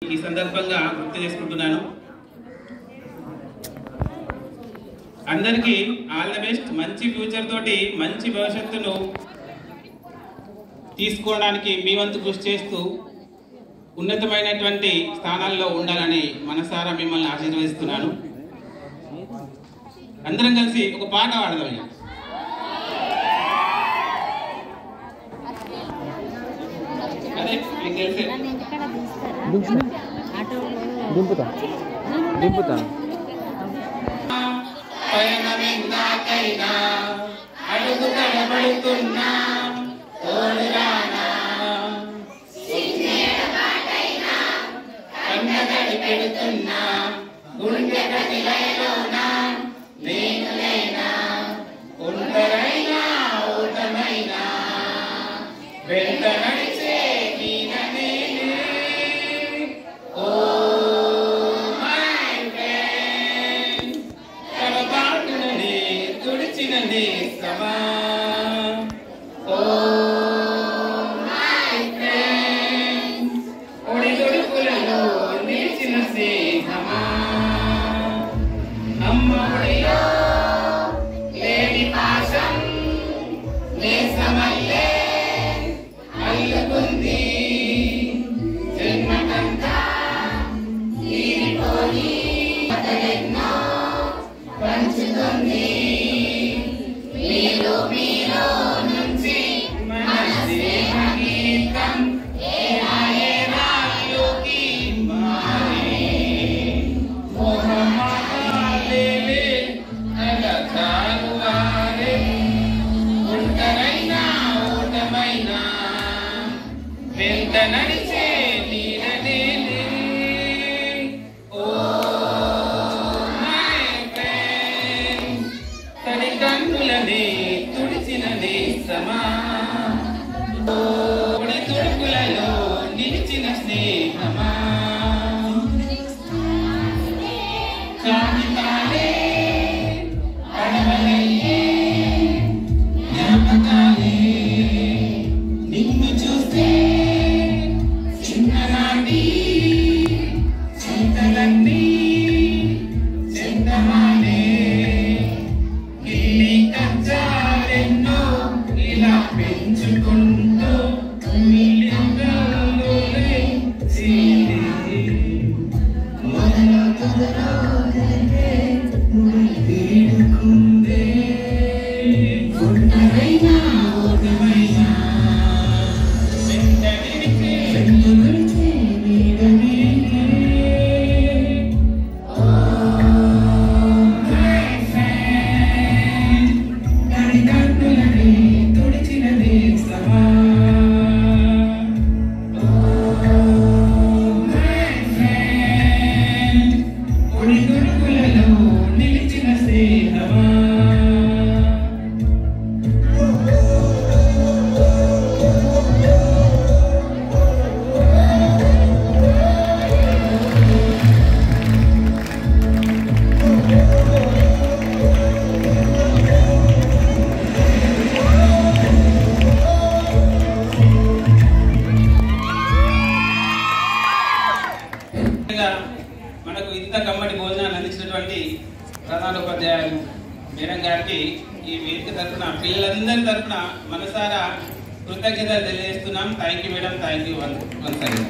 ఈ సందర్భంగా గుర్తు చేసుకుంటున్నాను. అందరికీ ఆల్ ది బెస్ట్. మంచి ఫ్యూచర్ తోటి మంచి భవిష్యత్తును తీసుకోవడానికి మీ వంతు కృషి చేస్తూ ఉన్నతమైనటువంటి స్థానాల్లో ఉండాలని మనసారా మిమ్మల్ని ఆశీర్వదిస్తున్నాను. అందరం కలిసి ఒక పాట పాడదాం. అదే మీకు తెలిసే దింపుతా పయనమెందాకైనా అడుగు కనబడుతున్నా కన్నగడి పెడుతున్నా గుండె గదిలోనా నేను లేనా ఒంటరైనా ఓటమైనా వెంట నడిచే నీననే. ఓ మై ఫ్రెండ్ తలబాటుననే తుడిచిన నేస్తమా. ఓ మై ఫ్రెండ్ ఒడిదుడుకులలో నిలిచిన స్నేహమా. అమ్మఒడిలో లేని పాశం నేసమల్లే అల్లుకుంది జన్మకంతా తీరిపోయి కథలెన్నో పంచుతుంది. మీలో నుంచి మన స్నేహ గీతం ఏనాలోకి మారే. మోహమాలేలే అలచారువారే ఒంటరైనా ఓటమైనా వెంట నడిచే నీడనే. ఓ మై ఫ్రెండ్ తడి కన్నులనే తుడిచిన నేస్తమా. ఒడి తుడుకులలో నిలిచిన స్నేహమా. కాగితాలే పడవలయ్యే జ్ఞాపకాలే నిన్ను చూస్తే చిన్ననాటి చింతలన్నీ చెందమాలే. గిల్లి కజ్జాలెన్నో ఇలా పెంచుకుంటూ మిలియన్లే చీలి. మొదలు తొదలోదలే తీరుకుందే ఒంటరైనా ఓటమైనా వెంట నడిచే నీడనే. ఓ మై ఫ్రెండ్ తడి కన్నులనే తుడిచిన నేస్తమా. ఓ మై ఫ్రెండ్ ఒడి తుడుకులలో నిలిచిన స్నేహమా. మనకు ఇంత కమ్మటి భోజనాన్ని అందించినటువంటి ప్రధాన ఉపాధ్యాయులు మేడం గారికి ఈ వేదిక తరఫున పిల్లలందరి తరఫున మనసారా కృతజ్ఞతలు తెలియజేస్తున్నాం. Thank you madam. Thank you once again.